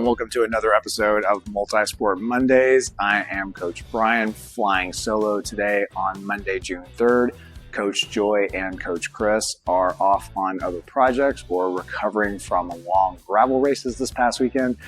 welcome to another episode of Multisport Mondays. I am Coach Brian, flying solo today on Monday, June 3rd. Coach Joy and Coach Chris are off on other projects or recovering from long gravel races this past weekend.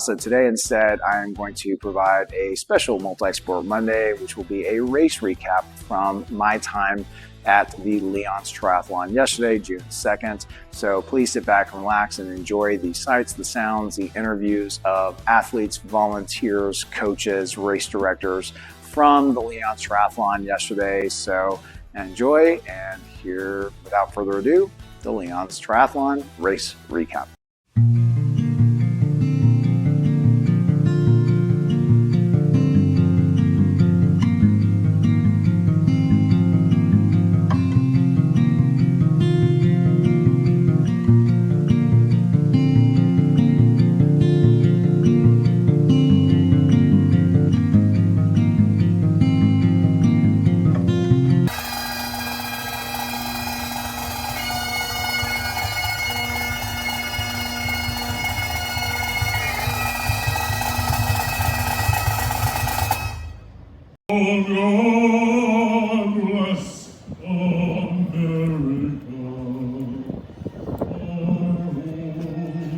So today instead, I am going to provide a special Multisport Monday, which will be a race recap from my time at the Leon's Triathlon yesterday, June 2nd. So please sit back and relax and enjoy the sights, the sounds, the interviews of athletes, volunteers, coaches, race directors from the Leon's Triathlon yesterday. So enjoy, and here, without further ado, the Leon's Triathlon race recap. God bless America, our home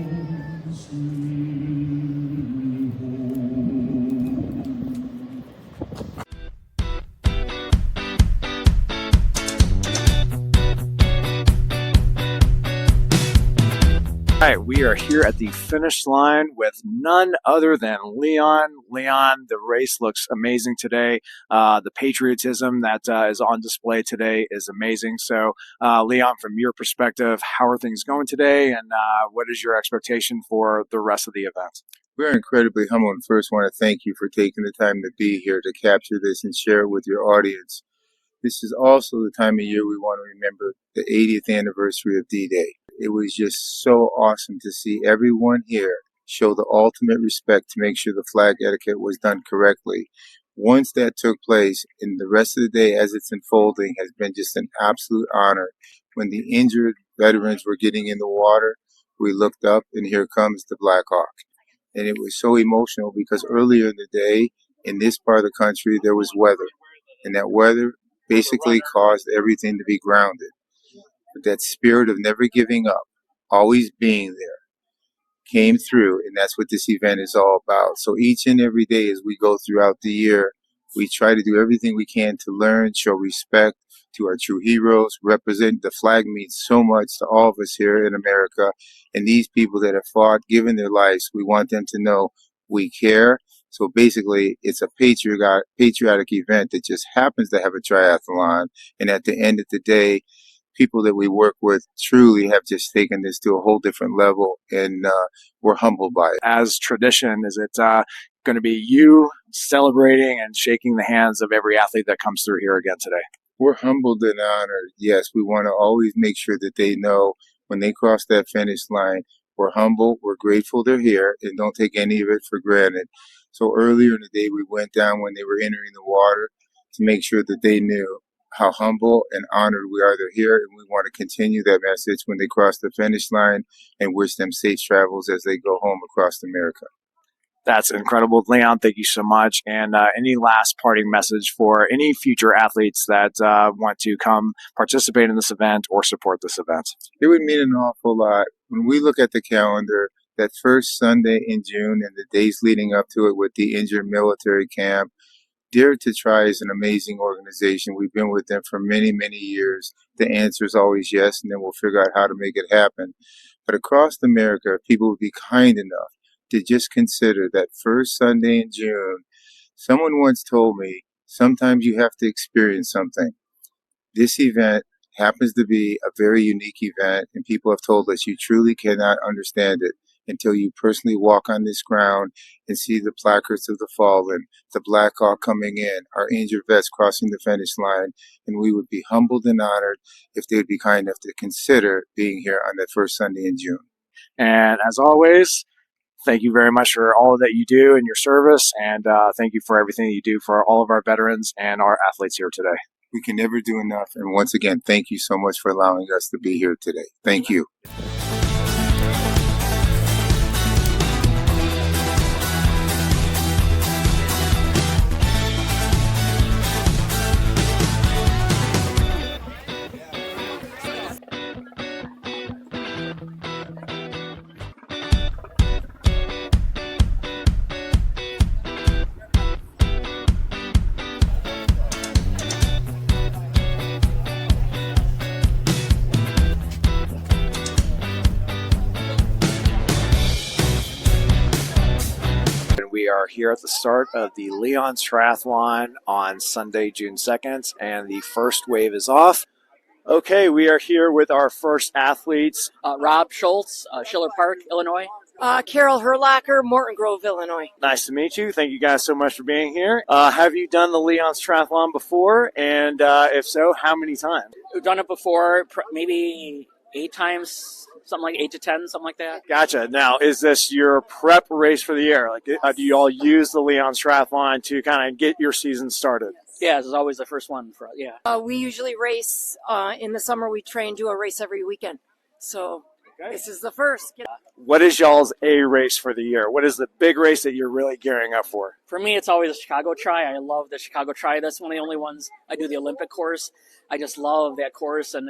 sweet home. All right, we are here at the finish line with none other than Leon. Leon, the race looks amazing today. The patriotism that is on display today is amazing. So, Leon, from your perspective, how are things going today, and what is your expectation for the rest of the event? We're incredibly humble, and first want to thank you for taking the time to be here to capture this and share it with your audience. This is also the time of year we want to remember the 80th anniversary of D-Day. It was just so awesome to see everyone here show the ultimate respect to make sure the flag etiquette was done correctly. Once that took place, and the rest of the day as it's unfolding has been just an absolute honor. When the injured veterans were getting in the water, we looked up and here comes the Black Hawk. And it was so emotional because earlier in the day, in this part of the country, there was weather. And that weather basically caused everything to be grounded. But that spirit of never giving up, always being there, came through, and that's what this event is all about. So each and every day as we go throughout the year, we try to do everything we can to learn, show respect to our true heroes, represent. The flag means so much to all of us here in America, and these people that have fought, given their lives, we want them to know we care. So basically, it's a patriotic event that just happens to have a triathlon, and at the end of the day, people that we work with truly have just taken this to a whole different level, and we're humbled by it. As tradition, is it going to be you celebrating and shaking the hands of every athlete that comes through here again today? We're humbled and honored. Yes, we want to always make sure that they know when they cross that finish line, we're humble, we're grateful they're here, and don't take any of it for granted. So earlier in the day, we went down when they were entering the water to make sure that they knew how humble and honored we are they're here, and we want to continue that message when they cross the finish line and wish them safe travels as they go home across America. That's incredible. Leon, thank you so much. And any last parting message for any future athletes that want to come participate in this event or support this event? It would mean an awful lot. When we look at the calendar, that first Sunday in June and the days leading up to it with the injured military camp, Dare to Try is an amazing organization. We've been with them for many, many years. The answer is always yes, and then we'll figure out how to make it happen. But across America, if people would be kind enough to just consider that first Sunday in June, someone once told me, sometimes you have to experience something. This event happens to be a very unique event, and people have told us you truly cannot understand it until you personally walk on this ground and see the placards of the fallen, the Black Hawk coming in, our injured vets crossing the finish line, and we would be humbled and honored if they would be kind enough to consider being here on that first Sunday in June. And as always, thank you very much for all that you do in your service, and thank you for everything you do for all of our veterans and our athletes here today. We can never do enough, and once again, thank you so much for allowing us to be here today. Thank you. are here at the start of the Leon's Triathlon on Sunday, June 2nd, and the first wave is off. Okay, we are here with our first athletes. Rob Schultz, Schiller Park, Illinois. Carol Herlocker, Morton Grove, Illinois. Nice to meet you. Thank you guys so much for being here. Have you done the Leon's Triathlon before? And if so, how many times? We've done it before, maybe 8 times, something like 8 to 10, something like that. Gotcha. Now, is this your prep race for the year? Like, do you all use the Leon's Triathlon to kind of get your season started? Yeah, this is always the first one for us, yeah. We usually race in the summer. We try and do a race every weekend. So This is the first. What is y'all's A race for the year? What is the big race that you're really gearing up for? For me, it's always the Chicago Tri. I love the Chicago Tri. That's one of the only ones I do the Olympic course. I just love that course, and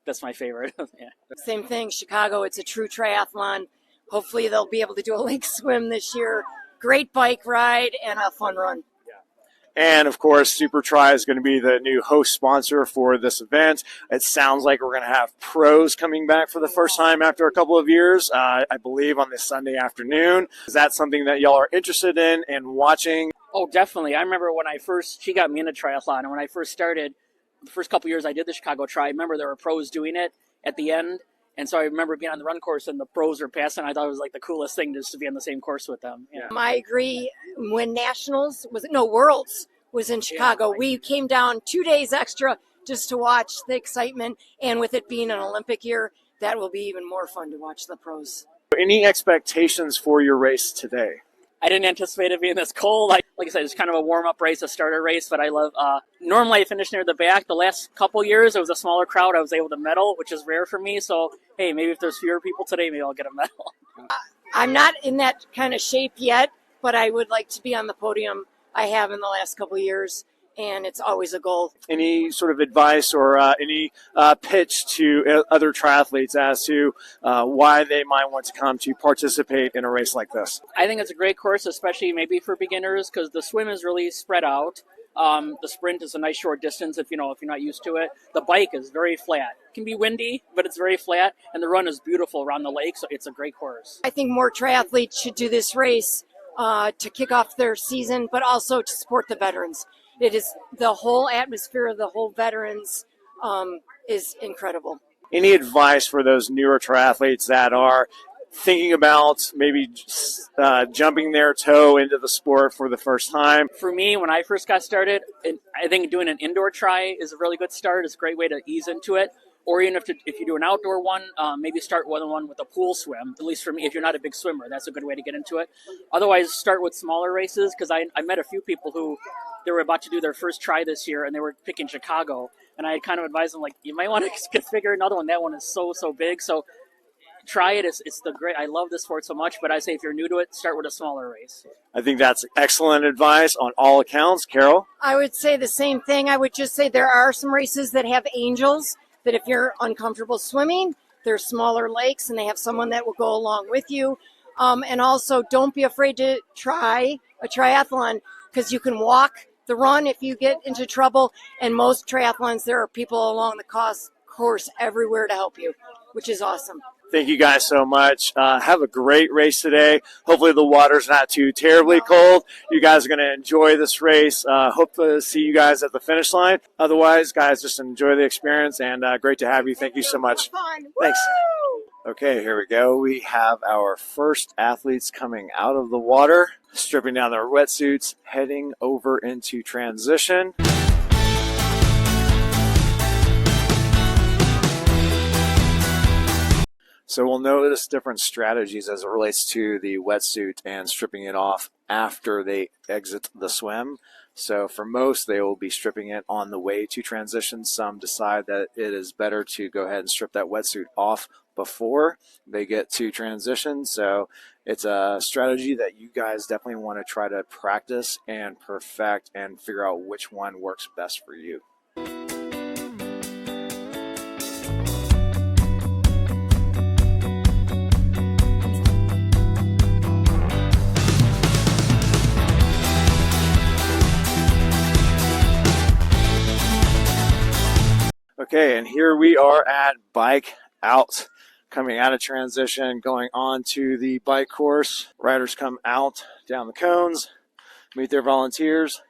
that's my favorite. Yeah. Same thing, Chicago. It's a true triathlon. Hopefully they'll be able to do a lake swim this year. Great bike ride and a fun run. And, of course, Super Tri is going to be the new host sponsor for this event. It sounds like we're going to have pros coming back for the first time after a couple of years, I believe on this Sunday afternoon. Is that something that y'all are interested in and watching? Oh, definitely. I remember when she got me into triathlon, and when I first started, the first couple of years I did the Chicago Tri, I remember there were pros doing it at the end. And so I remember being on the run course and the pros were passing. I thought it was like the coolest thing just to be on the same course with them. Yeah. I agree. When Worlds was in Chicago, we came down 2 days extra just to watch the excitement. And with it being an Olympic year, that will be even more fun to watch the pros. Any expectations for your race today? I didn't anticipate it being this cold. Like I said, it's kind of a warm-up race, a starter race, but I love normally I finish near the back. The last couple years, it was a smaller crowd. I was able to medal, which is rare for me. So, hey, maybe if there's fewer people today, maybe I'll get a medal. I'm not in that kind of shape yet, but I would like to be on the podium. I have in the last couple of years, and it's always a goal. Any sort of advice or any pitch to other triathletes as to why they might want to come to participate in a race like this? I think it's a great course, especially maybe for beginners, because the swim is really spread out. The sprint is a nice short distance if you're not used to it. The bike is very flat. It can be windy, but it's very flat, and the run is beautiful around the lake, so it's a great course. I think more triathletes should do this race to kick off their season, but also to support the veterans. It is the whole atmosphere of the whole veterans is incredible. Any advice for those newer triathletes that are thinking about maybe jumping their toe into the sport for the first time? For me, when I first got started, I think doing an indoor tri is a really good start. It's a great way to ease into it. Or even if you do an outdoor one, maybe start one with a pool swim. At least for me, if you're not a big swimmer, that's a good way to get into it. Otherwise, start with smaller races, because I met a few people who they were about to do their first try this year, and they were picking Chicago. And I kind of advised them, like, you might want to figure another one. That one is so big. So try it. It's the great. I love this sport so much, but I say if you're new to it, start with a smaller race. I think that's excellent advice on all accounts. Carol? I would say the same thing. I would just say there are some races that have angels, that if you're uncomfortable swimming, there's smaller lakes and they have someone that will go along with you. And also, don't be afraid to try a triathlon, because you can walk the run if you get into trouble. And most triathlons, there are people along the course everywhere to help you, which is awesome. Thank you guys so much. Have a great race today. Hopefully the water's not too terribly cold. You guys are going to enjoy this race. Hope to see you guys at the finish line. Otherwise, guys, just enjoy the experience, and great to have you. Thank you so much. Thanks. Okay, here we go. We have our first athletes coming out of the water, stripping down their wetsuits, heading over into transition. So we'll notice different strategies as it relates to the wetsuit and stripping it off after they exit the swim. So for most, they will be stripping it on the way to transition. Some decide that it is better to go ahead and strip that wetsuit off before they get to transition. So it's a strategy that you guys definitely want to try to practice and perfect and figure out which one works best for you. Okay, and here we are at Bike Out, coming out of transition, going on to the bike course. Riders come out down the cones, meet their volunteers.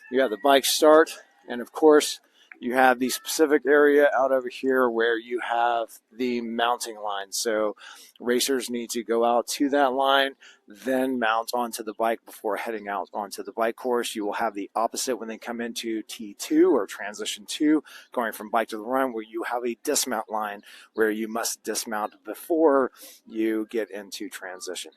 You have the bike start, and of course, you have the specific area out over here where you have the mounting line. So racers need to go out to that line, then mount onto the bike before heading out onto the bike course. You will have the opposite when they come into T2 or transition 2, going from bike to the run, where you have a dismount line where you must dismount before you get into transition.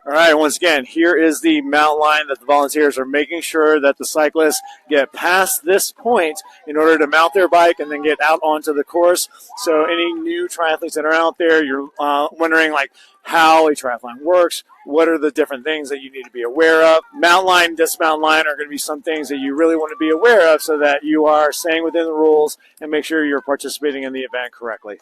All right, once again, here is the mount line that the volunteers are making sure that the cyclists get past this point in order to mount their bike and then get out onto the course. So any new triathletes that are out there, you're wondering like how a triathlon works, what are the different things that you need to be aware of. Mount line, dismount line are going to be some things that you really want to be aware of so that you are staying within the rules and make sure you're participating in the event correctly.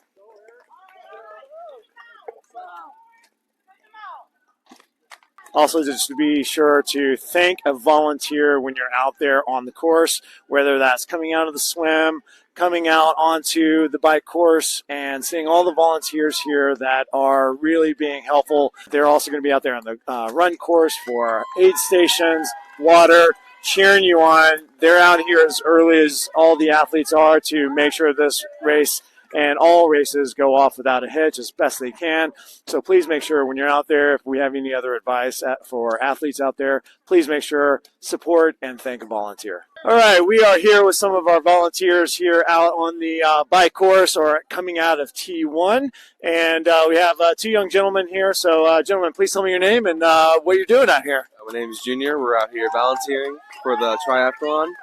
Also, just to be sure to thank a volunteer when you're out there on the course, whether that's coming out of the swim, coming out onto the bike course, and seeing all the volunteers here that are really being helpful. They're also going to be out there on the run course for aid stations, water, cheering you on. They're out here as early as all the athletes are to make sure this race and all races go off without a hitch as best they can. So please make sure when you're out there, if we have any other advice for athletes out there, please make sure, support, and thank a volunteer. All right, we are here with some of our volunteers here out on the bike course or coming out of T1. And we have two young gentlemen here. So gentlemen, please tell me your name and what you're doing out here. My name is Junior. We're out here volunteering for the triathlon.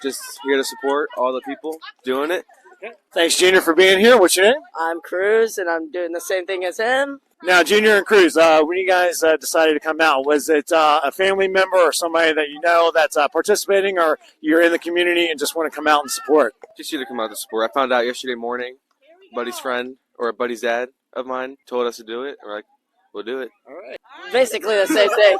Just here to support all the people doing it. Thanks, Junior, for being here. What's your name? I'm Cruz, and I'm doing the same thing as him. Now, Junior and Cruz, when you guys decided to come out, was it a family member or somebody that you know that's participating, or you're in the community and just want to come out and support? Just here to come out to support. I found out yesterday morning, a buddy's friend or a buddy's dad of mine told us to do it. We're like, we'll do it. All right. Basically the same thing.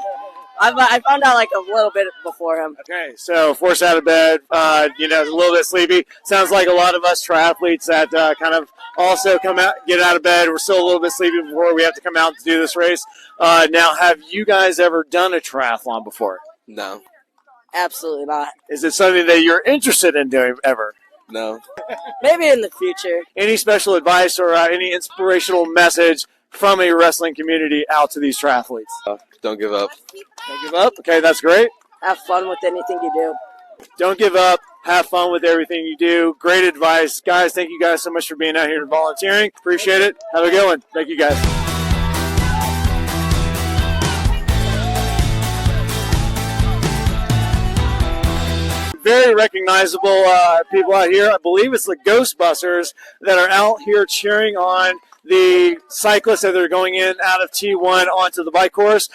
I found out like a little bit before him. Okay, so forced out of bed, a little bit sleepy. Sounds like a lot of us triathletes that kind of also come out, get out of bed. We're still a little bit sleepy before we have to come out to do this race. Now, have you guys ever done a triathlon before? No. Absolutely not. Is it something that you're interested in doing ever? No. Maybe in the future. Any special advice or any inspirational message from a wrestling community out to these triathletes? Don't give up. Don't give up? Okay, that's great. Have fun with anything you do. Don't give up. Have fun with everything you do. Great advice. Guys, thank you guys so much for being out here and volunteering. Appreciate it. Have a good one. Thank you, guys. Very recognizable people out here. I believe it's the Ghostbusters that are out here cheering on the cyclists that are going in out of T1 onto the bike course.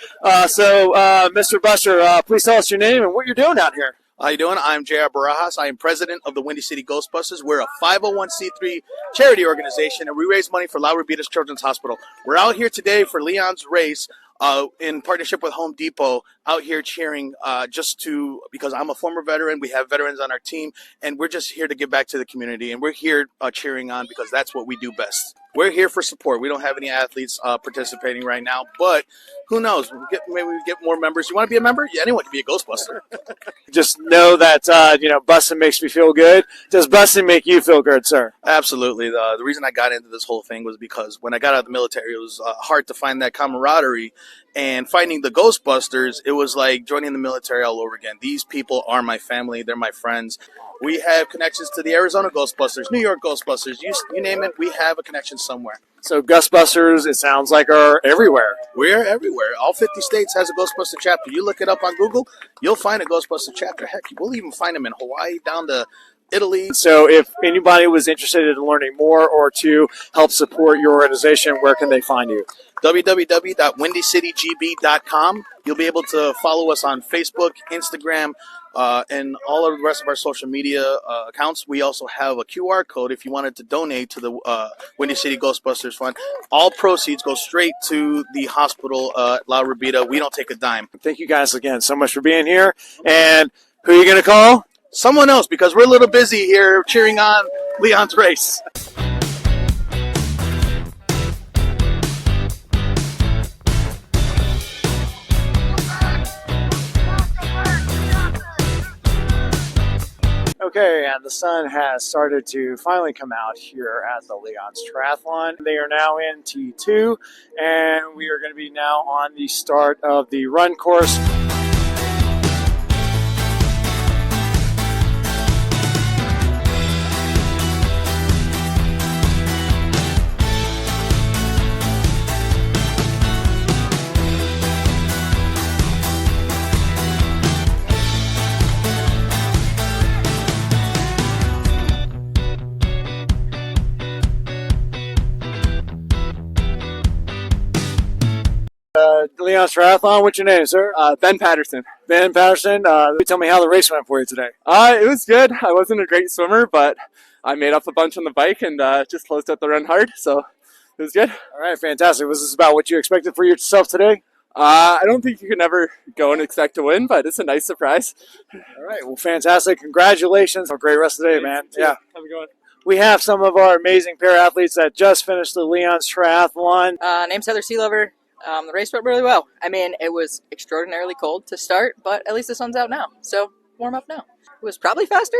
So, Mr. Buster, please tell us your name and what you're doing out here. How you doing? I'm J.R. Barajas. I am president of the Windy City Ghostbusters. We're a 501c3 charity organization, and we raise money for La Rabita's Children's Hospital. We're out here today for Leon's race in partnership with Home Depot, out here cheering because I'm a former veteran. We have veterans on our team, and we're just here to give back to the community, and we're here cheering on because that's what we do best. We're here for support. We don't have any athletes participating right now, but who knows? Maybe we get more members. You want to be a member? Yeah, anyone can be a Ghostbuster. Just know that, busting makes me feel good. Does busting make you feel good, sir? Absolutely. The reason I got into this whole thing was because when I got out of the military, it was hard to find that camaraderie. And finding the Ghostbusters, it was like joining the military all over again. These people are my family. They're my friends. We have connections to the Arizona Ghostbusters, New York Ghostbusters. You name it, we have a connection somewhere. So Ghostbusters, it sounds like, are everywhere. We're everywhere. All 50 states has a Ghostbuster chapter. You look it up on Google, you'll find a Ghostbuster chapter. Heck, we'll even find them in Hawaii, down to Italy. So if anybody was interested in learning more or to help support your organization, where can they find you? www.windycitygb.com. You'll be able to follow us on Facebook, Instagram, and all of the rest of our social media accounts. We also have a QR code if you wanted to donate to the Windy City Ghostbusters Fund. All proceeds go straight to the hospital at La Rabita. We don't take a dime. Thank you guys again so much for being here. And who are you going to call? someone else because we're a little busy here cheering on Leon's race. Okay, and the sun has started to finally come out here at the Leon's Triathlon. They are now in T2, and we are going to be now on the start of the run course. Leon's Triathlon, what's your name, sir? Ben Patterson. Ben Patterson. Tell me how the race went for you today. It was good. I wasn't a great swimmer, but I made up a bunch on the bike and just closed out the run hard, so it was good. All right, fantastic. Was this about what you expected for yourself today? I don't think you can ever go and expect to win, but it's a nice surprise. All right, well, fantastic. Congratulations. Have a great rest of the day, man. Yeah. How's it going? We have some of our amazing para-athletes that just finished the Leon's Triathlon. Name's Heather Sealover. The race went really well. I mean, it was extraordinarily cold to start, but at least the sun's out now, so warm up now. It was probably faster,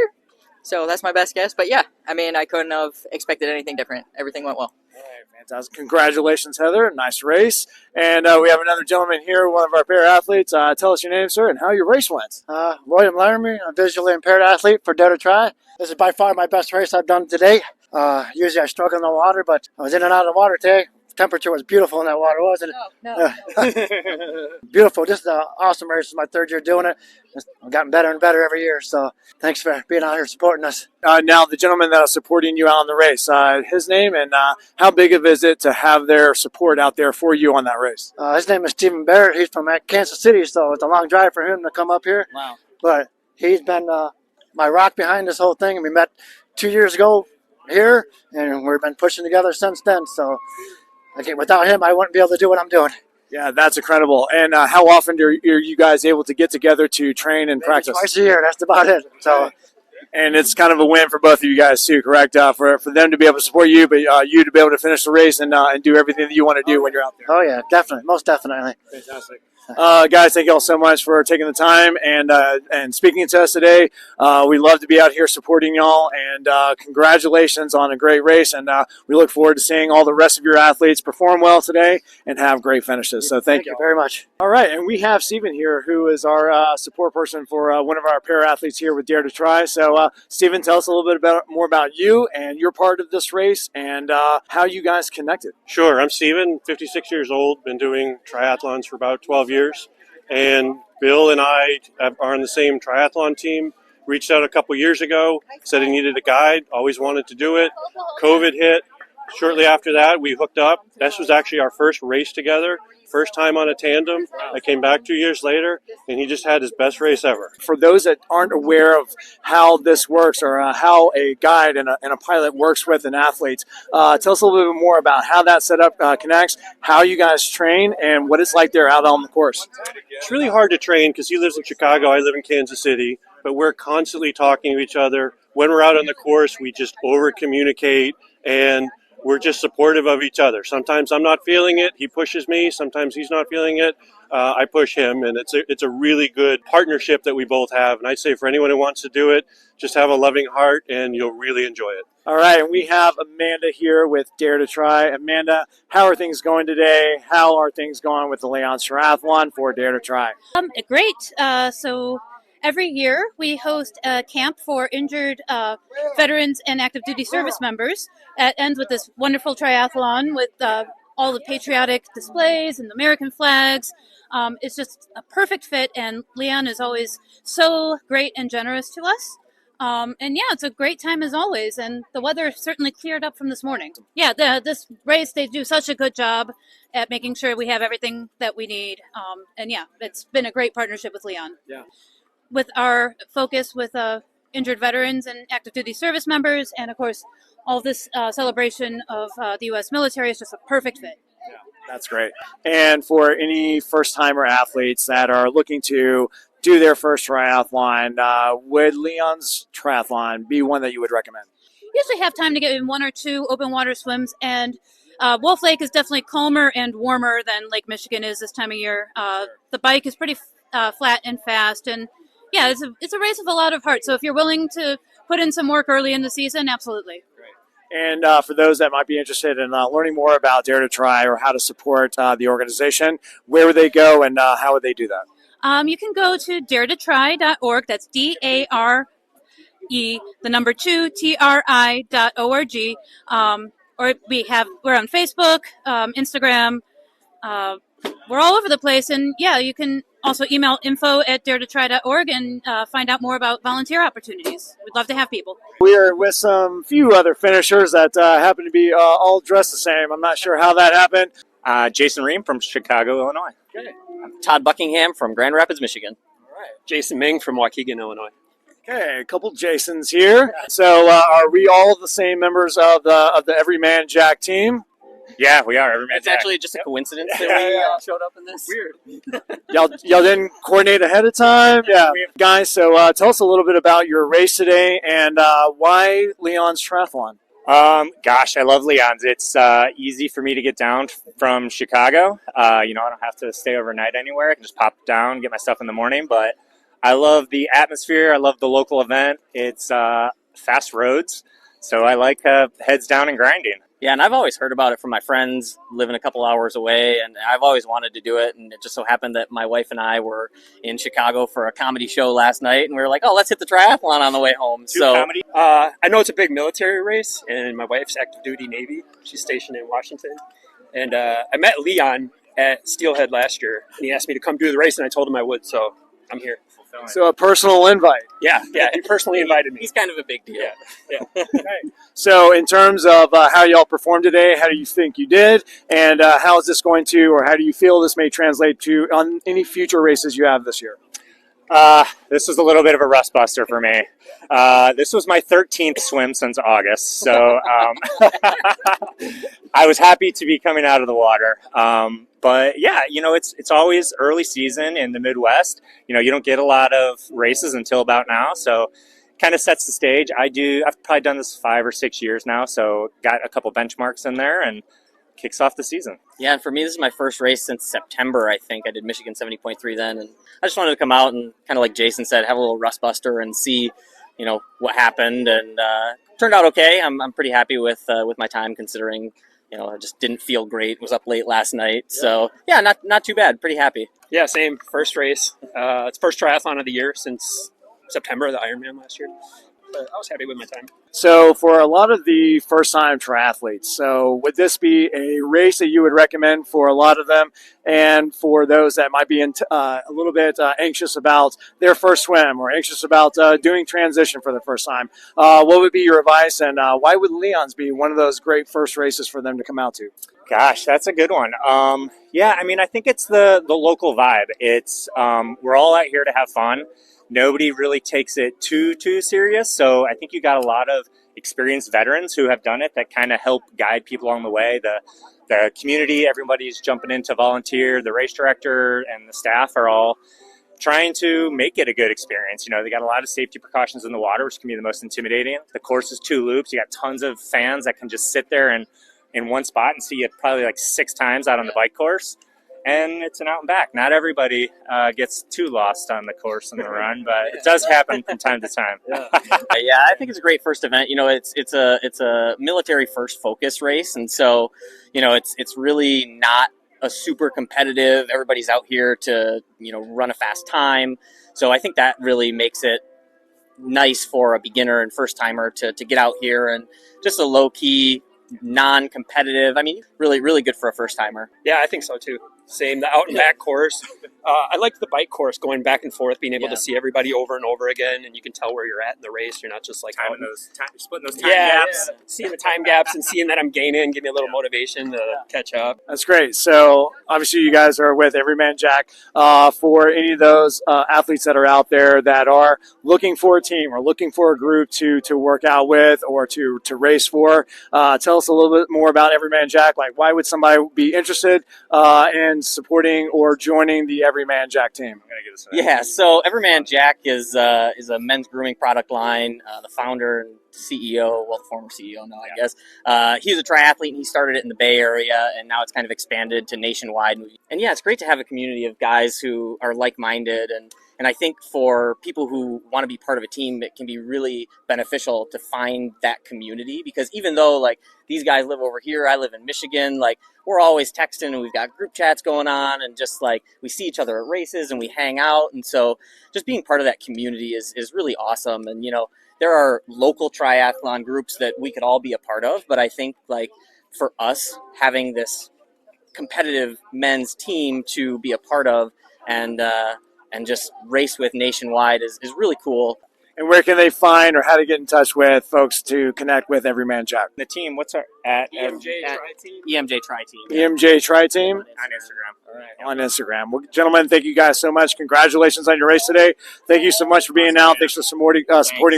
so that's my best guess. But yeah, I mean, I couldn't have expected anything different. Everything went well. All right, fantastic. Congratulations, Heather. Nice race. And we have another gentleman here, one of our para-athletes. Tell us your name, sir, and how your race went. William Laramie, a visually impaired athlete for Dare to Try. This is by far my best race I've done today. Usually I struggle in the water, but I was in and out of the water today. Temperature was beautiful in that water, wasn't it? No. Beautiful. Just an awesome race. It's my third year doing it. I've gotten better and better every year. So thanks for being out here supporting us. Now, the gentleman that is supporting you out on the race, his name and how big of is it to have their support out there for you on that race? His name is Stephen Barrett. He's from Kansas City, so it's a long drive for him to come up here. Wow. But he's been my rock behind this whole thing. We met 2 years ago here, and we've been pushing together since then. So without him, I wouldn't be able to do what I'm doing. Yeah, that's incredible. And how often are you guys able to get together to train and Maybe practice? twice a year. That's about it. So, and it's kind of a win for both of you guys too, correct? For them to be able to support you, but you to be able to finish the race and do everything that you want to do when you're out there. oh yeah, definitely, most definitely. Fantastic. Guys, thank you all so much for taking the time and speaking to us today. We love to be out here supporting y'all, and congratulations on a great race. And we look forward to seeing all the rest of your athletes perform well today and have great finishes. So thank you very much. All right, and we have Stephen here, who is our support person for one of our para-athletes here with Dare to Try. So, Stephen, tell us a little bit more about you and your part of this race and how you guys connected. Sure, I'm Stephen, 56 years old, been doing triathlons for about 12 years. And Bill and I are on the same triathlon team. Reached out a couple years ago, said he needed a guide, always wanted to do it. COVID hit. Shortly after that, we hooked up. This was actually our first race together, first time on a tandem. I came back 2 years later, and he just had his best race ever. For those that aren't aware of how this works or how a guide and a pilot works with an athlete, tell us a little bit more about how that setup connects, how you guys train, and what it's like there out on the course. It's really hard to train because he lives in Chicago, I live in Kansas City, but we're constantly talking to each other. When we're out on the course, we just over-communicate, and we're just supportive of each other. Sometimes I'm not feeling it. He pushes me. Sometimes he's not feeling it. I push him, and it's a really good partnership that we both have. And I'd say for anyone who wants to do it, just have a loving heart, and you'll really enjoy it. All right, and we have Amanda here with Dare to Try. Amanda, how are things going today? How are things going with the Leon's Triathlon for Dare to Try? Great. So every year we host a camp for injured veterans and active duty service members. It ends with this wonderful triathlon with all the patriotic displays and American flags. It's just a perfect fit, and Leon is always so great and generous to us. And yeah, it's a great time as always, and the weather certainly cleared up from this morning. Yeah, this race, they do such a good job at making sure we have everything that we need. And yeah, it's been a great partnership with Leon. Yeah. With our focus with injured veterans and active duty service members, and of course, all this celebration of the U.S. military is just a perfect fit. That's great. And for any first-timer athletes that are looking to do their first triathlon, would Leon's Triathlon be one that you would recommend? Usually have time to get in 1 or 2 open water swims, and Wolf Lake is definitely calmer and warmer than Lake Michigan is this time of year. The bike is pretty flat and fast, and yeah, it's a race with a lot of heart. So if you're willing to put in some work early in the season, absolutely. And for those that might be interested in learning more about Dare to Try or how to support the organization, where would they go and how would they do that? You can go to daretotry.org. That's DARE, the number 2, TRI.org. Or we're on Facebook, Instagram. We're all over the place. And yeah, you can also email info@daretotry.org and find out more about volunteer opportunities. We'd love to have people. We are with some few other finishers that happen to be all dressed the same. I'm not sure how that happened. Jason Ream from Chicago, Illinois. Okay. Todd Buckingham from Grand Rapids, Michigan. All right. Jason Ming from Waukegan, Illinois. Okay, a couple Jasons here. So are we all the same members of the Everyman Jack team? Yeah, we are. It's actually just a coincidence that we showed up in this. Weird. Y'all didn't coordinate ahead of time? Yeah. Guys, so tell us a little bit about your race today and why Leon's Triathlon. Gosh, I love Leon's. It's easy for me to get down from Chicago. I don't have to stay overnight anywhere. I can just pop down, get my stuff in the morning. But I love the atmosphere. I love the local event. It's fast roads, so I like heads down and grinding. Yeah, and I've always heard about it from my friends living a couple hours away, and I've always wanted to do it, and it just so happened that my wife and I were in Chicago for a comedy show last night, and we were like, oh, let's hit the triathlon on the way home. Comedy. I know it's a big military race, and my wife's active duty Navy. She's stationed in Washington. And I met Leon at Steelhead last year, and he asked me to come do the race, and I told him I would, so I'm here. So a personal invite. Yeah, he personally invited me. He's kind of a big deal. Yeah. Okay. So in terms of how y'all performed today, how do you think you did? And how is this going to, or how do you feel this may translate to on any future races you have this year? This was a little bit of a rust buster for me. This was my 13th swim since August, so I was happy to be coming out of the water. But yeah, it's always early season in the Midwest. You don't get a lot of races until about now, so kind of sets the stage. I've probably done this 5 or 6 years now, so got a couple benchmarks in there and kicks off the season. Yeah, and for me, this is my first race since September, I think. I did Michigan 70.3 then, and I just wanted to come out and kind of like Jason said, have a little rust buster and see, what happened, and turned out okay. I'm pretty happy with my time considering, I just didn't feel great. Was up late last night, so yeah, not too bad. Pretty happy. Yeah, same. First race. It's first triathlon of the year since September, the Ironman last year. But I was happy with my time. So for a lot of the first-time triathletes, so would this be a race that you would recommend for a lot of them? And for those that might be a little bit anxious about their first swim or anxious about doing transition for the first time, what would be your advice? And why would Leon's be one of those great first races for them to come out to? Gosh, that's a good one. I think it's the local vibe. It's we're all out here to have fun. Nobody really takes it too serious. So I think you got a lot of experienced veterans who have done it that kind of help guide people along the way. The community, everybody's jumping in to volunteer. The race director and the staff are all trying to make it a good experience. They got a lot of safety precautions in the water, which can be the most intimidating. The course is 2 loops. You got tons of fans that can just sit there and in one spot and see you probably like 6 times out on the bike course. And it's an out and back. Not everybody gets too lost on the course and the run, but it does happen from time to time. Yeah, I think it's a great first event. It's a military first focus race, and so it's really not a super competitive. Everybody's out here to run a fast time. So I think that really makes it nice for a beginner and first timer to get out here and just a low key, non-competitive. Really, really good for a first timer. Yeah, I think so too. Same, the out and back course. I like the bike course going back and forth, being able to see everybody over and over again, and you can tell where you're at in the race. You're not just like splitting those time gaps. Seeing the time gaps and seeing that I'm gaining, give me a little motivation to catch up. That's great. So obviously you guys are with Everyman Jack. For any of those athletes that are out there that are looking for a team or looking for a group to work out with or to race for, tell us a little bit more about Everyman Jack. Like, why would somebody be interested? And supporting or joining the Everyman Jack team? Yeah, so Everyman Jack is a men's grooming product line. The founder and CEO, well, the former CEO now, I guess. He's a triathlete, and he started it in the Bay Area, and now it's kind of expanded to nationwide. And yeah, it's great to have a community of guys who are like-minded, and I think for people who want to be part of a team, it can be really beneficial to find that community, because even though like these guys live over here, I live in Michigan, like we're always texting and we've got group chats going on, and just like we see each other at races and we hang out. And so just being part of that community is really awesome. And, you know, there are local triathlon groups that we could all be a part of, but I think like for us having this competitive men's team to be a part of and just race with nationwide is really cool. And where can they find or how to get in touch with folks to connect with Everyman Jack? The team, what's our at EMJ Tri Team? EMJ Tri Team. EMJ Tri Team? On Instagram. All right. On Instagram. Well, gentlemen, thank you guys so much. Congratulations on your race today. Thank you so much for being out. Thanks for supporting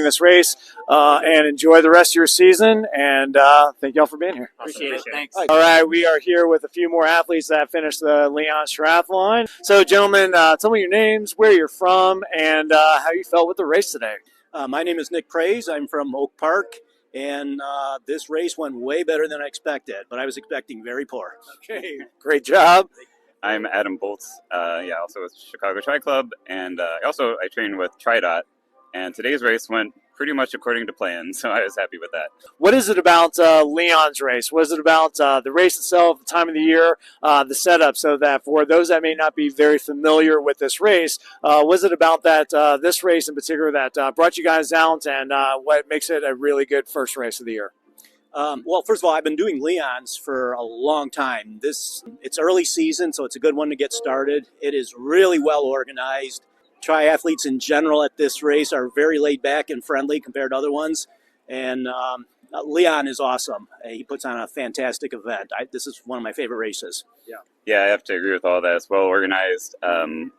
this race. And enjoy the rest of your season. And thank you all for being here. Appreciate it. Thanks. All right, we are here with a few more athletes that finished the Leon's Triathlon. So, gentlemen, tell me your names, where you're from, and how you felt with the race today. My name is Nick Praise. I'm from Oak Park, and this race went way better than I expected, but I was expecting very poor. Okay, great job. I'm Adam Boltz, also with Chicago Tri Club, and I train with TriDot, and today's race went pretty much according to plan, so I was happy with that. What is it about Leon's race? What is it about the race itself, the time of the year, the setup, so that for those that may not be very familiar with this race, what is it about that this race in particular that brought you guys out, and what makes it a really good first race of the year? Well, first of all, I've been doing Leon's for a long time. It's early season, so it's a good one to get started. It is really well organized. Triathletes in general at this race are very laid back and friendly compared to other ones. And Leon is awesome. He puts on a fantastic event. This is one of my favorite races. Yeah, I have to agree with all that. It's well organized.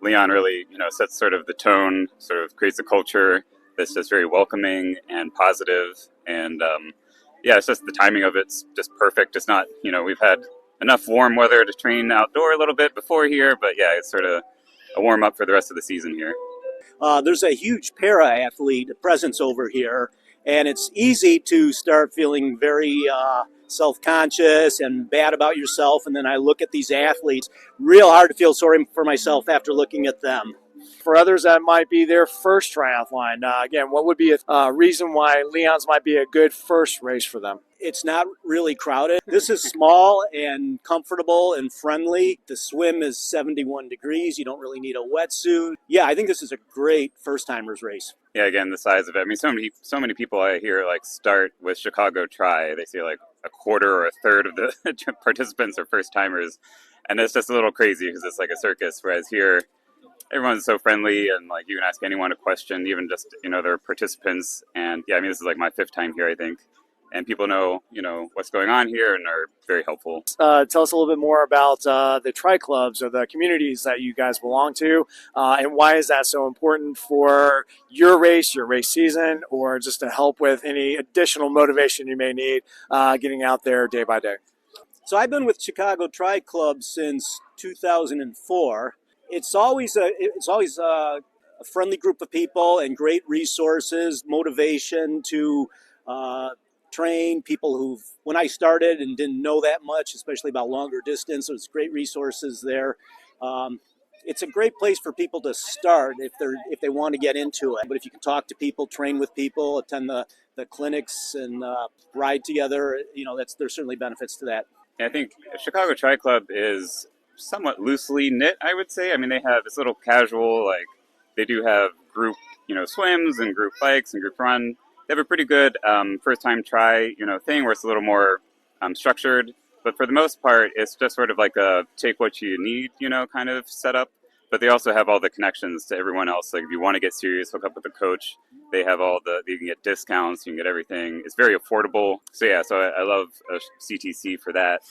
Leon really, sets sort of the tone, sort of creates a culture that's just very welcoming and positive. And it's just the timing of it's just perfect. It's not, we've had enough warm weather to train outdoor a little bit before here, but yeah, it's sort of a warm up for the rest of the season here. There's a huge para-athlete presence over here, and it's easy to start feeling very self-conscious and bad about yourself. And then I look at these athletes, real hard to feel sorry for myself after looking at them. For others that might be their first triathlon, again, what would be a reason why Leon's might be a good first race for them? It's not really crowded. This is small and comfortable and friendly. The swim is 71 degrees. You don't really need a wetsuit. Yeah, I think this is a great first-timers race. Yeah, again, the size of it. I mean, so many people I hear like start with Chicago Tri. They say like a quarter or a third of the participants are first-timers. And it's just a little crazy because it's like a circus, whereas here, everyone's so friendly, and like you can ask anyone a question, even just their participants. And yeah, I mean, this is like my 5th time here, I think, and people know what's going on here and are very helpful. Tell us a little bit more about the tri clubs or the communities that you guys belong to, and why is that so important for your race season, or just to help with any additional motivation you may need getting out there day by day. So I've been with Chicago Tri Club since 2004. It's always a friendly group of people and great resources, motivation to train people who've, when I started and didn't know that much, especially about longer distance, there's great resources there. It's a great place for people to start if they want to get into it. But if you can talk to people, train with people, attend the clinics and ride together, there's certainly benefits to that. Yeah, I think Chicago Tri Club is somewhat loosely knit, I would say. I mean, they have this little casual, like they do have group, swims and group bikes and group run. They have a pretty good first time try, thing where it's a little more structured. But for the most part, it's just sort of like a take what you need, kind of setup. But they also have all the connections to everyone else. Like if you want to get serious, hook up with a coach. They have you can get discounts, you can get everything. It's very affordable. So yeah, I love CTC for that.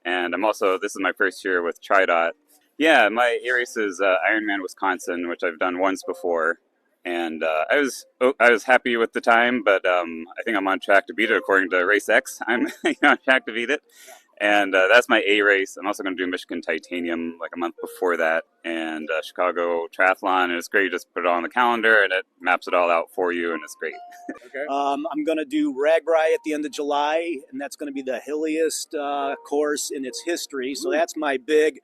And this is my first year with TriDot. Yeah, my race is Ironman Wisconsin, which I've done once before. And I was happy with the time, but I think I'm on track to beat it according to Race X. I'm on track to beat it. And that's my A race. I'm also going to do Michigan Titanium like a month before that, and Chicago Triathlon. And it's great. You just put it on the calendar, and it maps it all out for you, and it's great. I'm going to do Ragbri at the end of July, and that's going to be the hilliest course in its history. So that's my big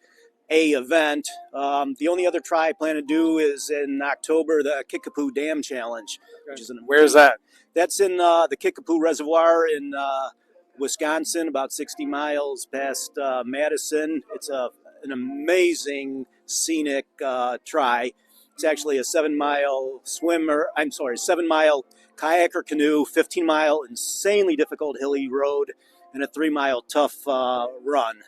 A event. The only other try I plan to do is in October, the Kickapoo Dam Challenge. Which is Where's that? That's in the Kickapoo Reservoir in Wisconsin, about 60 miles past Madison. It's an amazing scenic try. It's actually a 7-mile 7-mile kayak or canoe, 15-mile insanely difficult hilly road, and a 3-mile tough run.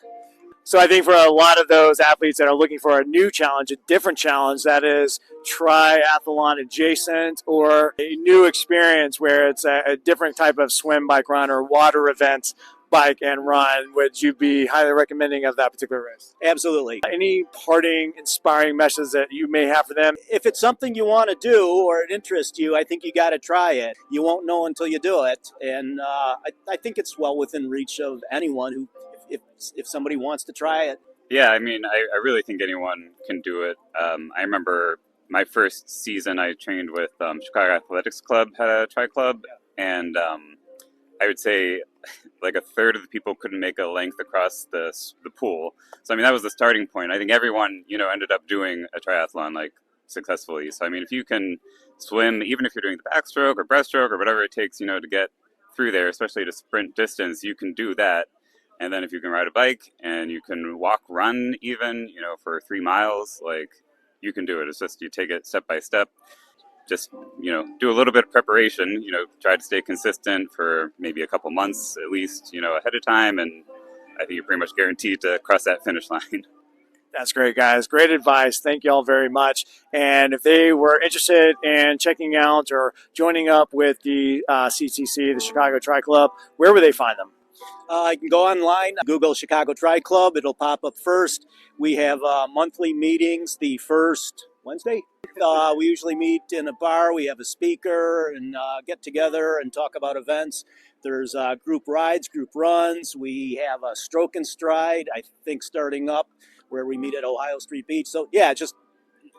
So I think for a lot of those athletes that are looking for a new challenge, a different challenge that is triathlon adjacent or a new experience where it's a different type of swim, bike, run, or water event, bike and run, would you be highly recommending of that particular race? Absolutely. Any parting, inspiring messages that you may have for them? If it's something you want to do or it interests you, I think you got to try it. You won't know until you do it. And I think it's well within reach of anyone who, if somebody wants to try it. Yeah, I mean, I really think anyone can do it. I remember my first season I trained with Chicago Athletics Club, had a tri club, and I would say like a third of the people couldn't make a length across the pool. So I mean, that was the starting point. I think everyone, ended up doing a triathlon like successfully. So I mean, if you can swim, even if you're doing the backstroke or breaststroke or whatever it takes, to get through there, especially to sprint distance, you can do that. And then if you can ride a bike and you can walk, run even, for 3 miles, like you can do it. It's just you take it step by step. Just, do a little bit of preparation, try to stay consistent for maybe a couple months at least, ahead of time. And I think you're pretty much guaranteed to cross that finish line. That's great, guys. Great advice. Thank you all very much. And if they were interested in checking out or joining up with the CTC, the Chicago Tri Club, where would they find them? You can go online, Google Chicago Tri Club. It'll pop up first. We have monthly meetings the first Wednesday. We usually meet in a bar. We have a speaker and get together and talk about events. There's group rides, group runs. We have a stroke and stride, I think, starting up where we meet at Ohio Street Beach. So, yeah, just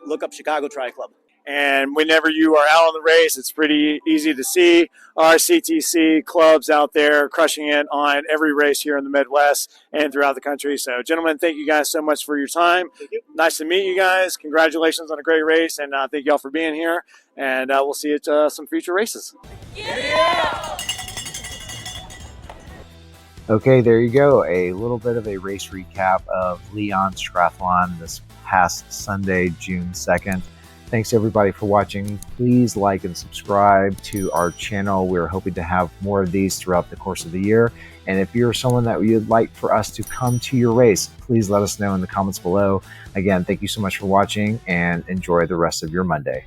look up Chicago Tri Club. And whenever you are out on the race, it's pretty easy to see our CTC clubs out there crushing it on every race here in the Midwest and throughout the country. So, gentlemen, thank you guys so much for your time. Thank you. Nice to meet you guys. Congratulations on a great race, and thank you all for being here. And we'll see you at some future races. Yeah! Okay, there you go. A little bit of a race recap of Leon's Triathlon this past Sunday, June 2nd. Thanks everybody for watching. Please like and subscribe to our channel. We're hoping to have more of these throughout the course of the year. And if you're someone that you'd like for us to come to your race, please let us know in the comments below. Again, thank you so much for watching and enjoy the rest of your Monday.